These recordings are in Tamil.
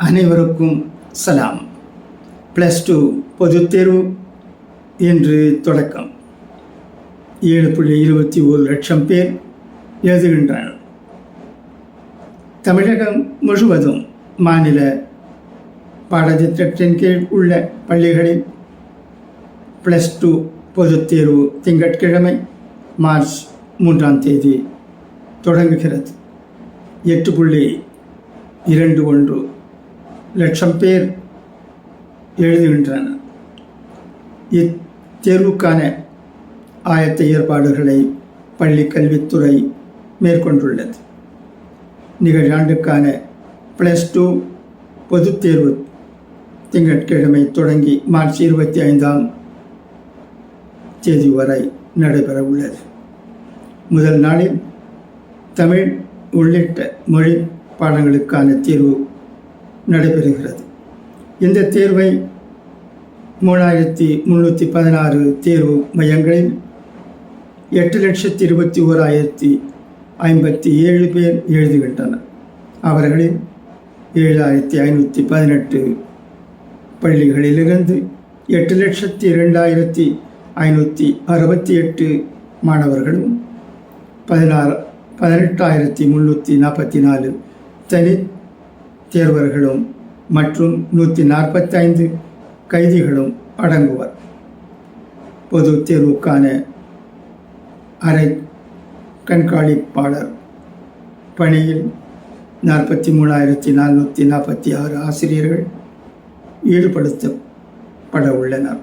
அனைவருக்கும் சலாம். +2 பொதுத் தேர்வு இன்று தொடக்கம். 7.21 லட்சம் பேர் எழுதுகின்றனர். தமிழகம் முழுவதும் மாநில பாடத்திட்டத்தின் கீழ் உள்ள பள்ளிகளில் +2 பொதுத் தேர்வு திங்கட்கிழமை மார்ச் 3ஆம் தேதி தொடங்குகிறது. 8.21 லட்சம் பேர் எழுதுகின்றனர். இத்தேர்வுக்கான ஆயத்த ஏற்பாடுகளை பள்ளி கல்வித்துறை மேற்கொண்டுள்ளது. நிகழாண்டுக்கான +2 பொதுத் தேர்வு திங்கட்கிழமை தொடங்கி மார்ச் 25ஆம் தேதி வரை நடைபெற உள்ளது. முதல் நாளில் தமிழ் உள்ளிட்ட மொழி பாடங்களுக்கான தேர்வு நடைபெறுகிறது. இந்த தேர்வை 3316 தேர்வு மையங்களில் 8,21,057 பேர் எழுதுகின்றனர். அவர்களில் 7,518 பள்ளிகளிலிருந்து 8,02,568 மாணவர்களும் 18,344 தனி தேர்வர்களும் மற்றும் 145 கைதிகளும் அடங்குவர். பொது தேர்வுக்கான அரை கண்காணிப்பாளர் பணியில் 43,446 ஆசிரியர்கள் ஈடுபடுத்தப்பட உள்ளனர்.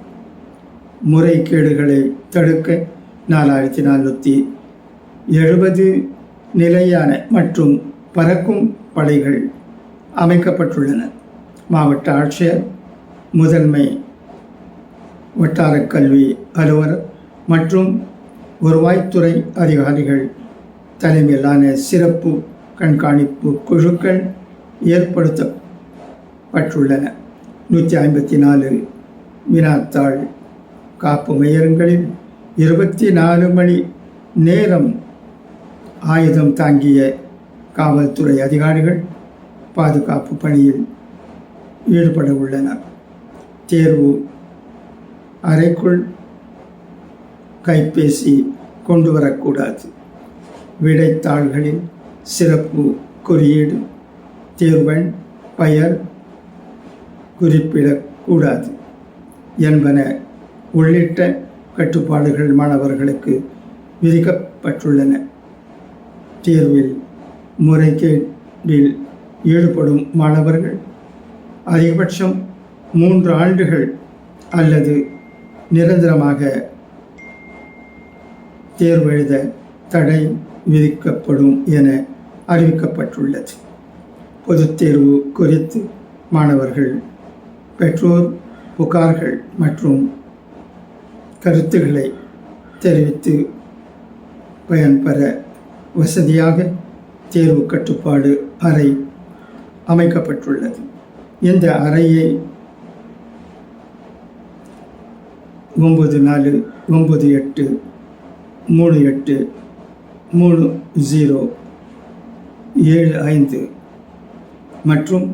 முறைகேடுகளை தடுக்க 4,470 நிலையான மற்றும் பறக்கும் படைகள் அமைக்கப்பட்டுள்ளன. மாவட்ட ஆட்சியர், முதன்மை வட்டார கல்வி அலுவலர் மற்றும் வருவாய்த்துறை அதிகாரிகள் தலைமையிலான சிறப்பு கண்காணிப்பு குழுக்கள் ஏற்படுத்தப்பட்டுள்ளன. 154 வினாத்தாள் காப்பு மையங்களில் 24 மணி நேரம் ஆயுதம் தாங்கிய காவல்துறை அதிகாரிகள் பாதுகாப்பு பணியில் ஈடுபட உள்ளனர். தேர்வு அறைக்குள் கைபேசி கொண்டு வரக்கூடாது. விடைத்தாள்களில் சிறப்பு குறியீடு, தேர்வெண், பெயர் குறிப்பிடக்கூடாது என்பன உள்ளிட்ட கட்டுப்பாடுகள் மாணவர்களுக்கு விதிக்கப்பட்டுள்ளன. தேர்வில் முறைகேட்டில் ஈடுபடும் மாணவர்கள் அதிகபட்சம் 3 ஆண்டுகள் அல்லது நிரந்தரமாக தேர்வு எழுத தடை விதிக்கப்படும் என அறிவிக்கப்பட்டுள்ளது. பொதுத் தேர்வு குறித்து மாணவர்கள், பெற்றோர் புகார்கள் மற்றும் கருத்துக்களை தெரிவித்து பயன்பெற வசதியாக தேர்வு கட்டுப்பாடு அறை அமைக்கப்பட்டுள்ளது. இந்த அறையை 94983075 மற்றும்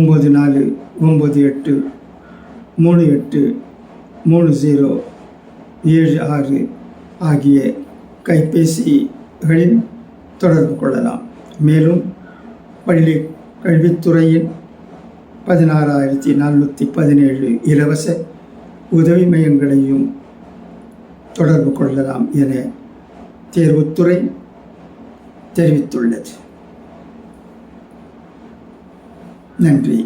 9498383076 ஆகிய கைபேசிகளில் தொடர்பு கொள்ளலாம். மேலும் பள்ளி கல்வித்துறையின் 16,417 இலவச உதவி மையங்களையும் தொடர்பு கொள்ளலாம் என தேர்வுத்துறை தெரிவித்துள்ளது. நன்றி.